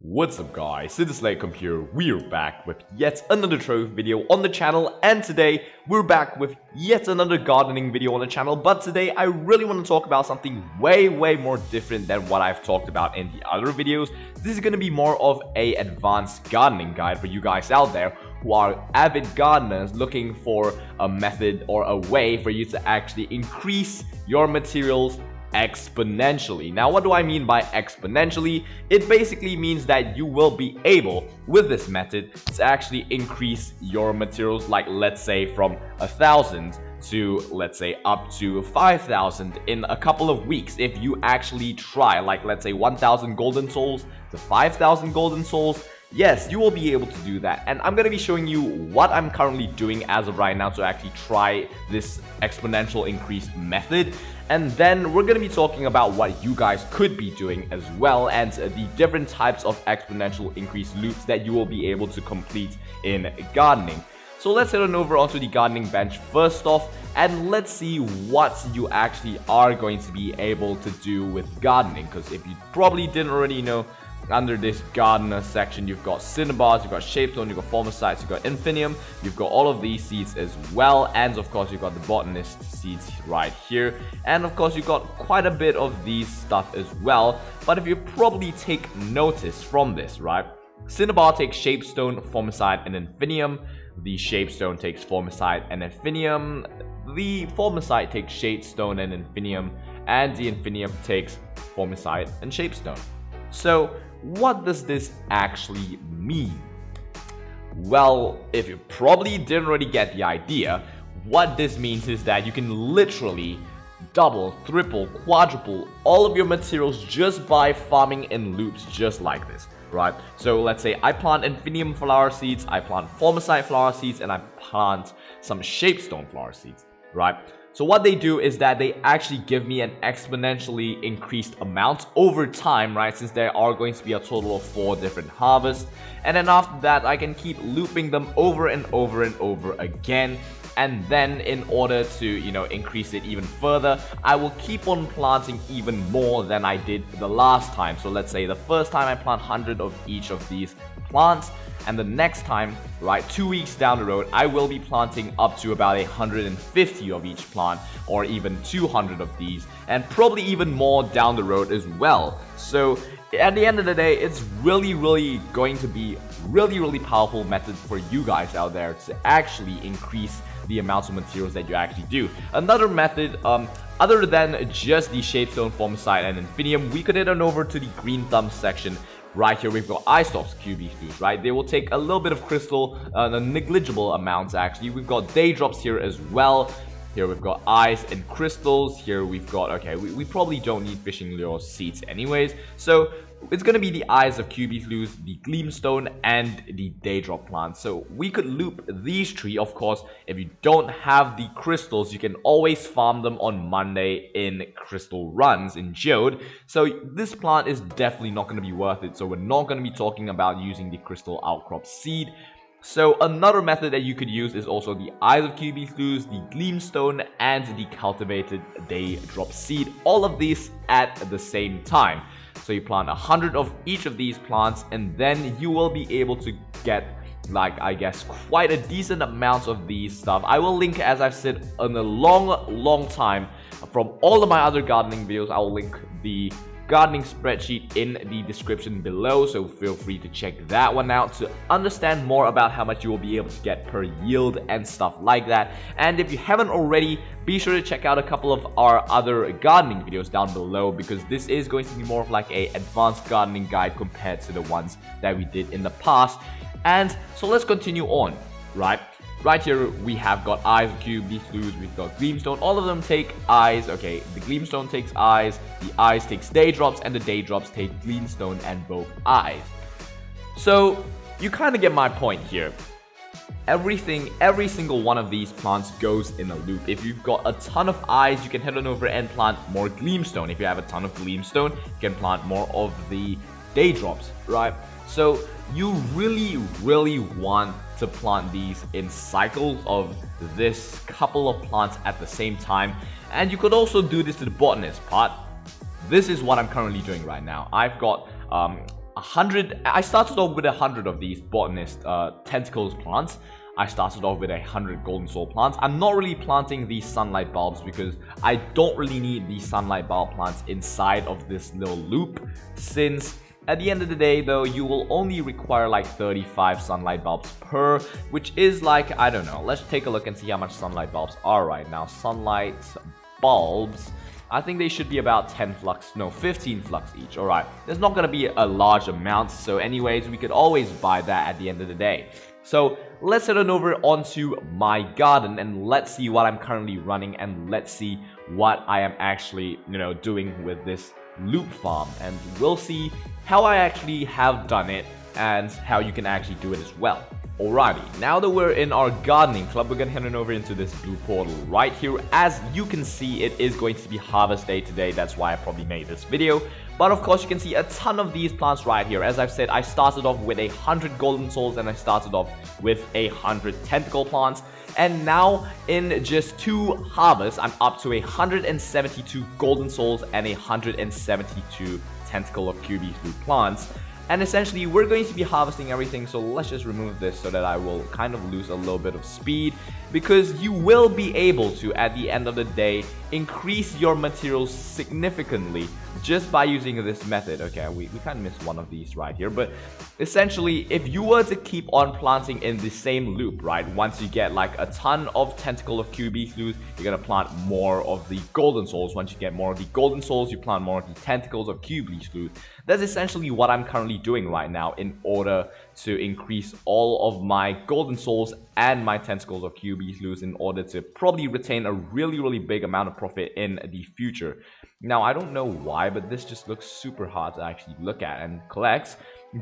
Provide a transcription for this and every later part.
What's up guys, it is LateCom here. We're back with yet another Trove video on the channel, and today we're back with yet another gardening video on the channel. But today I really want to talk about something way more different than what I've talked about in the other videos. This is going to be more of a advanced gardening guide for you guys out there who are avid gardeners looking for a method or a way for you to actually increase your materials exponentially. Now, what do I mean by exponentially? It basically means that you will be able, with this method, to actually increase your materials, like let's say from 1,000 to let's say up to 5,000 in a couple of weeks. If you actually try, like let's say 1,000 golden souls to 5,000 golden souls, yes, you will be able to do that. And I'm going to be showing you what I'm currently doing as of right now to actually try this exponential increase method. And then we're going to be talking about what you guys could be doing as well, and the different types of exponential increase loops that you will be able to complete in gardening. So let's head on over onto the gardening bench first off, and let's see what you actually are going to be able to do with gardening. Because if you probably didn't already know, under this gardener section, you've got cinnabars, you've got shapestone, you've got formicides, you've got infinium, you've got all of these seeds as well, and of course you've got the botanist seeds right here, and of course you've got quite a bit of these stuff as well. But if you probably take notice from this, right, cinnabar takes shapestone, formicide, and infinium. The shapestone takes formicide and infinium. The formicide takes shapestone and infinium, and the infinium takes formicide and shapestone. So what does this actually mean? Well, if you probably didn't already get the idea, what this means is that you can literally double, triple, quadruple all of your materials just by farming in loops just like this, right? So let's say I plant infinium flower seeds, I plant formicide flower seeds, and I plant some shapestone flower seeds, right? So what they do is that they actually give me an exponentially increased amount over time, right? Since there are going to be a total of 4 different harvests. And then after that, I can keep looping them over and over and over again. And then in order to, increase it even further, I will keep on planting even more than I did the last time. So let's say the first time I plant 100 of each of these plants, and the next time, right, 2 weeks down the road, I will be planting up to about 150 of each plant, or even 200 of these, and probably even more down the road as well. So at the end of the day, it's really going to be really powerful method for you guys out there to actually increase the amounts of materials that you actually do. Another method, other than just the shapestone, formicide, and infinium, we could head on over to the green thumb section. Right here we've got eye stalks, QB2s, right? They will take a little bit of crystal, negligible amounts actually. We've got day drops here as well. Here we've got eyes and crystals. Here we've got, okay, we probably don't need fishing lure seeds anyways. So it's going to be the eyes of QB2s, the gleamstone, and the daydrop plants. So we could loop these 3. Of course, if you don't have the crystals, you can always farm them on Monday in crystal runs in geode. So this plant is definitely not going to be worth it. So we're not going to be talking about using the crystal outcrop seed. So another method that you could use is also the eyes of QB2s, the gleamstone, and the cultivated daydrop seed. All of these at the same time. So you plant 100 of each of these plants, and then you will be able to get, like, I guess, quite a decent amount of these stuff. I will link, as I've said in a long time, from all of my other gardening videos, I will link the gardening spreadsheet in the description below, so feel free to check that one out to understand more about how much you will be able to get per yield and stuff like that. And if you haven't already, be sure to check out a couple of our other gardening videos down below, because this is going to be more of like a advanced gardening guide compared to the ones that we did in the past. And so let's continue on, right? Right here, we have got eyes, QB2s, we've got gleamstone. All of them take eyes. Okay, the gleamstone takes eyes, the eyes takes daydrops, and the daydrops take gleamstone and both eyes. So you kind of get my point here. Every single one of these plants goes in a loop. If you've got a ton of eyes, you can head on over and plant more gleamstone. If you have a ton of gleamstone, you can plant more of the daydrops, right? So you really want to plant these in cycles of this couple of plants at the same time. And you could also do this to the botanist part. This is what I'm currently doing right now. I've got 100. I started off with 100 of these botanist tentacles plants. I started off with 100 golden soul plants. I'm not really planting these sunlight bulbs because I don't really need these sunlight bulb plants inside of this little loop, since at the end of the day though, you will only require like 35 sunlight bulbs per, which is like, I don't know, let's take a look and see how much sunlight bulbs are right now. Sunlight bulbs, I think they should be about 10 flux, no, 15 flux each. Alright, there's not going to be a large amount, so anyways, we could always buy that at the end of the day. So let's head on over onto my garden and let's see what I'm currently running, and let's see what I am actually, doing with this loop farm, and we'll see how I actually have done it and how you can actually do it as well. Alrighty, now that we're in our gardening club, we're gonna head on over into this blue portal right here. As you can see, it is going to be harvest day today. That's why I probably made this video. But of course, you can see a ton of these plants right here. As I've said, I started off with 100 golden souls and I started off with 100 tentacle plants. And now in just 2 harvests, I'm up to 172 golden souls and 172 tentacle of QB food plants. And essentially, we're going to be harvesting everything, so let's just remove this so that I will kind of lose a little bit of speed, because you will be able to, at the end of the day, increase your materials significantly just by using this method. Okay, we kind of missed one of these right here, but essentially, if you were to keep on planting in the same loop, right, once you get like a ton of tentacle of QB flues, you're gonna plant more of the golden souls. Once you get more of the golden souls, you plant more of the tentacles of QB flues. That's essentially what I'm currently doing right now in order to increase all of my golden souls and my tentacles of QB flues in order to probably retain a really big amount of profit in the future. Now, I don't know why, but this just looks super hard to actually look at and collect.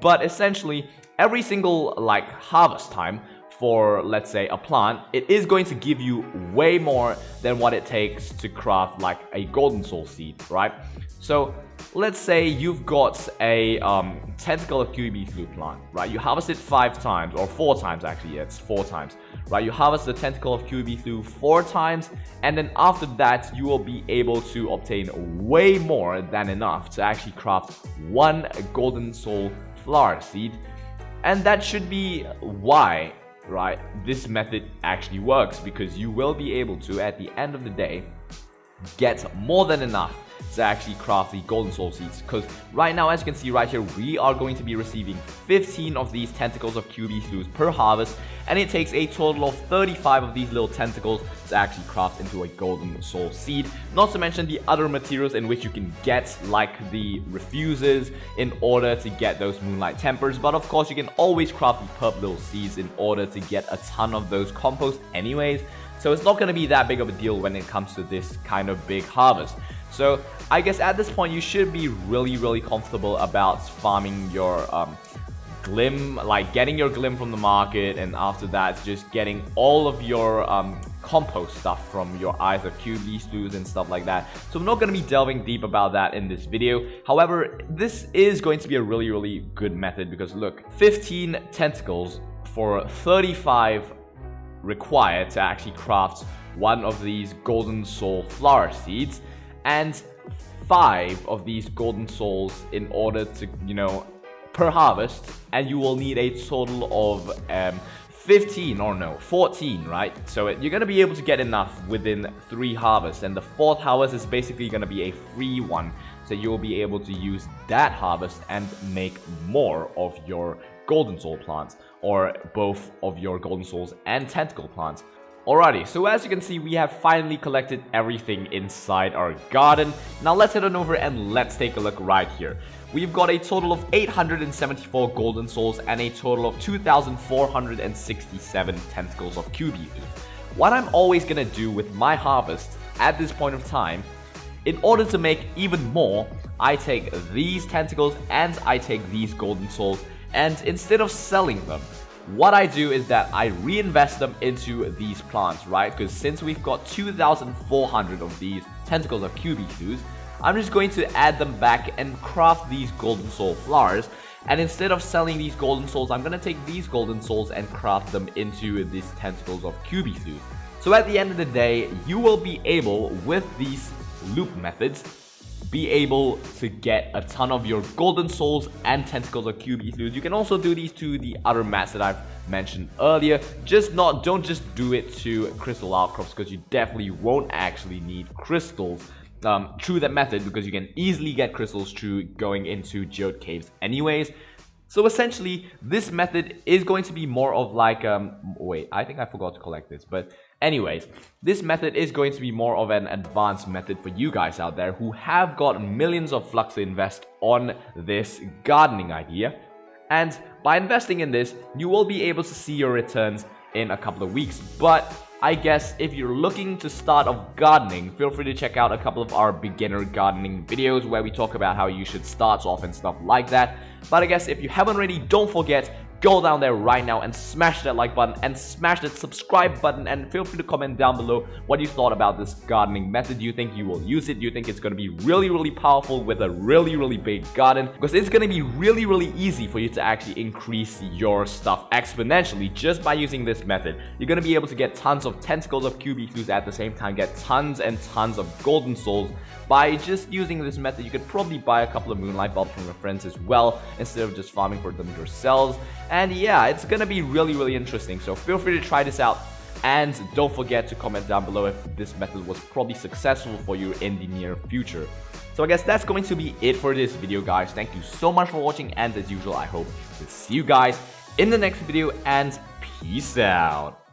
But essentially, every single like harvest time for, let's say, a plant, it is going to give you way more than what it takes to craft like a golden soul seed, right? So let's say you've got a tentacle of QB flute plant, right? You harvest it 5 times, or 4 times actually, yeah, it's 4 times, right? You harvest the tentacle of QB flute 4 times, and then after that, you will be able to obtain way more than enough to actually craft 1 golden soul flower seed. And that should be why, right, this method actually works, because you will be able to, at the end of the day, get more than enough to actually craft the golden soul seeds. Because right now, as you can see right here, we are going to be receiving 15 of these tentacles of QB flues per harvest, and it takes a total of 35 of these little tentacles to actually craft into a golden soul seed. Not to mention the other materials in which you can get, like the refuses, in order to get those moonlight tempers. But of course, you can always craft the purple little seeds in order to get a ton of those compost anyways. So it's not going to be that big of a deal when it comes to this kind of big harvest. So I guess at this point you should be really comfortable about farming your glim, like getting your glim from the market, and after that just getting all of your compost stuff from your eyes of QB stews and stuff like that. So I'm not going to be delving deep about that in this video. However, this is going to be a really good method, because look, 15 tentacles for 35 required to actually craft 1 of these golden soul flower seeds, and 5 of these golden souls in order to, per harvest, and you will need a total of 14, right? So you're going to be able to get enough within 3 harvests, and the 4th harvest is basically going to be a free one, so you'll be able to use that harvest and make more of your golden soul plants, or both of your golden souls and tentacle plants. Alrighty, so as you can see, we have finally collected everything inside our garden. Now let's head on over and let's take a look right here. We've got a total of 874 golden souls and a total of 2,467 tentacles of QB. What I'm always gonna do with my harvest at this point of time, in order to make even more, I take these tentacles and I take these golden souls, and instead of selling them, what I do is that I reinvest them into these plants, right? Because since we've got 2,400 of these tentacles of QB flues, I'm just going to add them back and craft these golden soul flowers. And instead of selling these golden souls, I'm going to take these golden souls and craft them into these tentacles of QB flues. So at the end of the day, you will be able, with these loop methods, be able to get a ton of your golden souls and tentacles of QB fluids. You can also do these to the other mats that I've mentioned earlier. Don't just do it to crystal outcrops, because you definitely won't actually need crystals through that method, because you can easily get crystals through going into geode caves anyways. So essentially, this method is going to be more of like, wait, I think I forgot to collect this, but anyways, this method is going to be more of an advanced method for you guys out there who have got millions of flux to invest on this gardening idea. And by investing in this, you will be able to see your returns in a couple of weeks. But I guess if you're looking to start off gardening, feel free to check out a couple of our beginner gardening videos where we talk about how you should start off and stuff like that. But I guess if you haven't already, don't forget, go down there right now and smash that like button and smash that subscribe button, and feel free to comment down below what you thought about this gardening method. Do you think you will use it? Do you think it's going to be really powerful with a really big garden? Because it's going to be really easy for you to actually increase your stuff exponentially just by using this method. You're going to be able to get tons of tentacles of QB fluids at the same time, get tons and tons of golden souls. By just using this method, you could probably buy a couple of Moonlight bulbs from your friends as well, instead of just farming for them yourselves. And yeah, it's gonna be really interesting, so feel free to try this out. And don't forget to comment down below if this method was probably successful for you in the near future. So I guess that's going to be it for this video, guys. Thank you so much for watching, and as usual, I hope to see you guys in the next video, and peace out.